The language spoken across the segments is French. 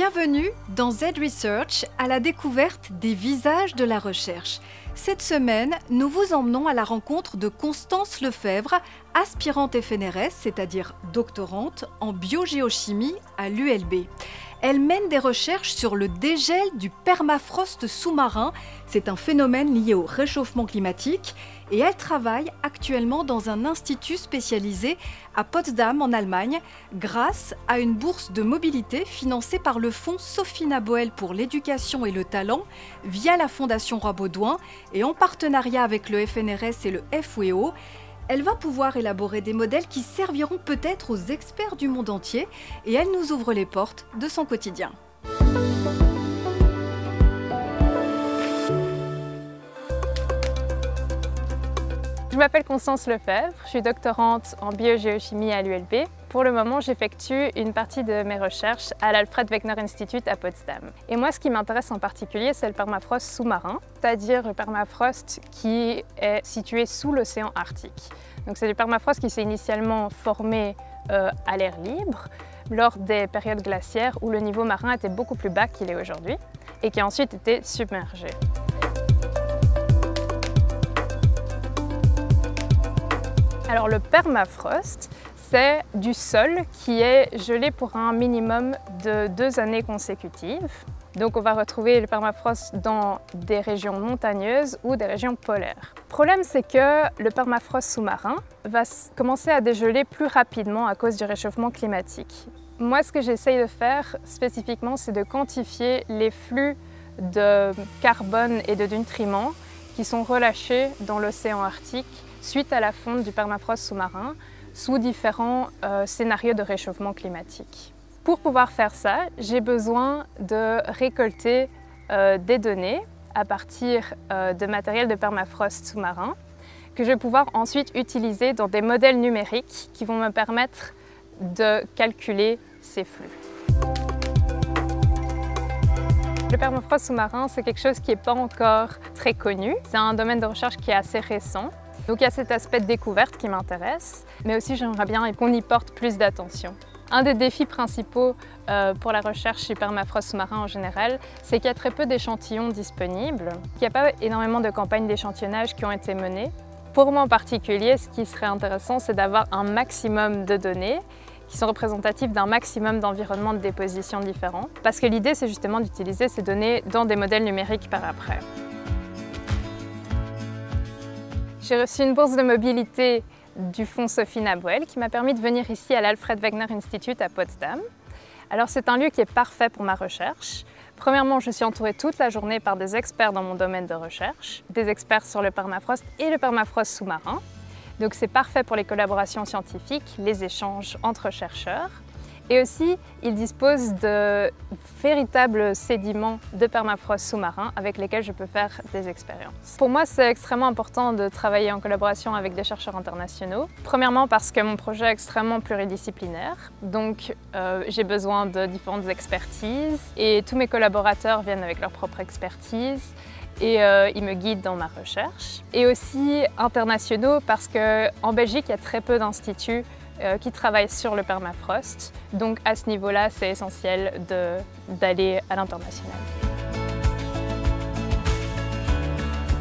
Bienvenue dans Z Research à la découverte des visages de la recherche. Cette semaine, nous vous emmenons à la rencontre de Constance Lefebvre, aspirante FNRS, c'est-à-dire doctorante en biogéochimie à l'ULB. Elle mène des recherches sur le dégel du permafrost sous-marin. C'est un phénomène lié au réchauffement climatique et elle travaille actuellement dans un institut spécialisé à Potsdam en Allemagne grâce à une bourse de mobilité financée par le fonds Sophie Naboel pour l'éducation et le talent via la Fondation Roi-Baudouin et en partenariat avec le FNRS et le FWO. Elle va pouvoir élaborer des modèles qui serviront peut-être aux experts du monde entier et elle nous ouvre les portes de son quotidien. Je m'appelle Constance Lefebvre, je suis doctorante en biogéochimie à l'ULB. Pour le moment, j'effectue une partie de mes recherches à l'Alfred Wegener Institute à Potsdam. Et moi, ce qui m'intéresse en particulier, c'est le permafrost sous-marin, c'est-à-dire le permafrost qui est situé sous l'océan Arctique. Donc c'est du permafrost qui s'est initialement formé à l'air libre lors des périodes glaciaires où le niveau marin était beaucoup plus bas qu'il est aujourd'hui et qui a ensuite été submergé. Alors le permafrost, c'est du sol qui est gelé pour un minimum de 2 années consécutives. Donc on va retrouver le permafrost dans des régions montagneuses ou des régions polaires. Le problème, c'est que le permafrost sous-marin va commencer à dégeler plus rapidement à cause du réchauffement climatique. Moi, ce que j'essaye de faire spécifiquement, c'est de quantifier les flux de carbone et de nutriments qui sont relâchés dans l'océan Arctique suite à la fonte du permafrost sous-marin sous différents scénarios de réchauffement climatique. Pour pouvoir faire ça, j'ai besoin de récolter des données à partir de matériel de permafrost sous-marin que je vais pouvoir ensuite utiliser dans des modèles numériques qui vont me permettre de calculer ces flux. Le permafrost sous-marin, c'est quelque chose qui n'est pas encore très connu. C'est un domaine de recherche qui est assez récent. Donc il y a cet aspect de découverte qui m'intéresse, mais aussi j'aimerais bien qu'on y porte plus d'attention. Un des défis principaux pour la recherche du permafrost sous-marin en général, c'est qu'il y a très peu d'échantillons disponibles, qu'il n'y a pas énormément de campagnes d'échantillonnage qui ont été menées. Pour moi en particulier, ce qui serait intéressant, c'est d'avoir un maximum de données qui sont représentatives d'un maximum d'environnements de déposition différents, parce que l'idée, c'est justement d'utiliser ces données dans des modèles numériques par après. J'ai reçu une bourse de mobilité du fonds Sophie Naboel qui m'a permis de venir ici à l'Alfred Wegener Institute à Potsdam. Alors c'est un lieu qui est parfait pour ma recherche. Premièrement, je suis entourée toute la journée par des experts dans mon domaine de recherche, des experts sur le permafrost et le permafrost sous-marin. Donc c'est parfait pour les collaborations scientifiques, les échanges entre chercheurs. Et aussi, il dispose de véritables sédiments de permafrost sous-marin avec lesquels je peux faire des expériences. Pour moi, c'est extrêmement important de travailler en collaboration avec des chercheurs internationaux. Premièrement parce que mon projet est extrêmement pluridisciplinaire, donc j'ai besoin de différentes expertises et tous mes collaborateurs viennent avec leur propre expertise et ils me guident dans ma recherche. Et aussi internationaux parce qu'en Belgique, il y a très peu d'instituts qui travaillent sur le permafrost. Donc à ce niveau-là, c'est essentiel d'aller à l'international.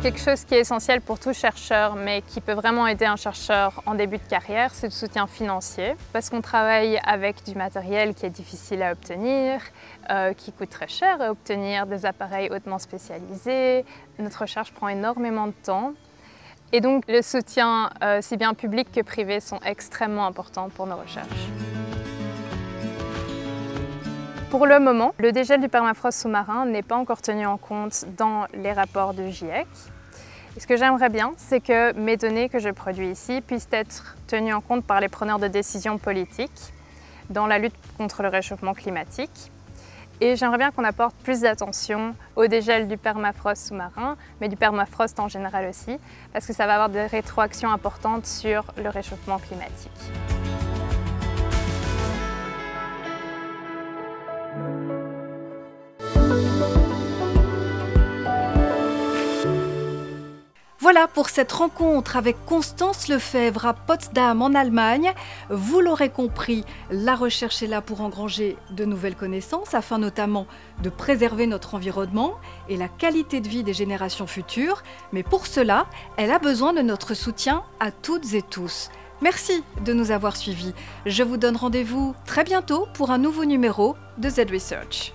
Quelque chose qui est essentiel pour tout chercheur, mais qui peut vraiment aider un chercheur en début de carrière, c'est le soutien financier. Parce qu'on travaille avec du matériel qui est difficile à obtenir, qui coûte très cher à obtenir, des appareils hautement spécialisés. Notre recherche prend énormément de temps. Et donc, le soutien, si bien public que privé, sont extrêmement importants pour nos recherches. Pour le moment, le dégel du permafrost sous-marin n'est pas encore tenu en compte dans les rapports du GIEC. Et ce que j'aimerais bien, c'est que mes données que je produis ici puissent être tenues en compte par les preneurs de décisions politiques dans la lutte contre le réchauffement climatique. Et j'aimerais bien qu'on apporte plus d'attention au dégel du permafrost sous-marin, mais du permafrost en général aussi, parce que ça va avoir des rétroactions importantes sur le réchauffement climatique. Voilà pour cette rencontre avec Constance Lefèvre à Potsdam en Allemagne. Vous l'aurez compris, la recherche est là pour engranger de nouvelles connaissances afin notamment de préserver notre environnement et la qualité de vie des générations futures. Mais pour cela, elle a besoin de notre soutien à toutes et tous. Merci de nous avoir suivis. Je vous donne rendez-vous très bientôt pour un nouveau numéro de Z Research.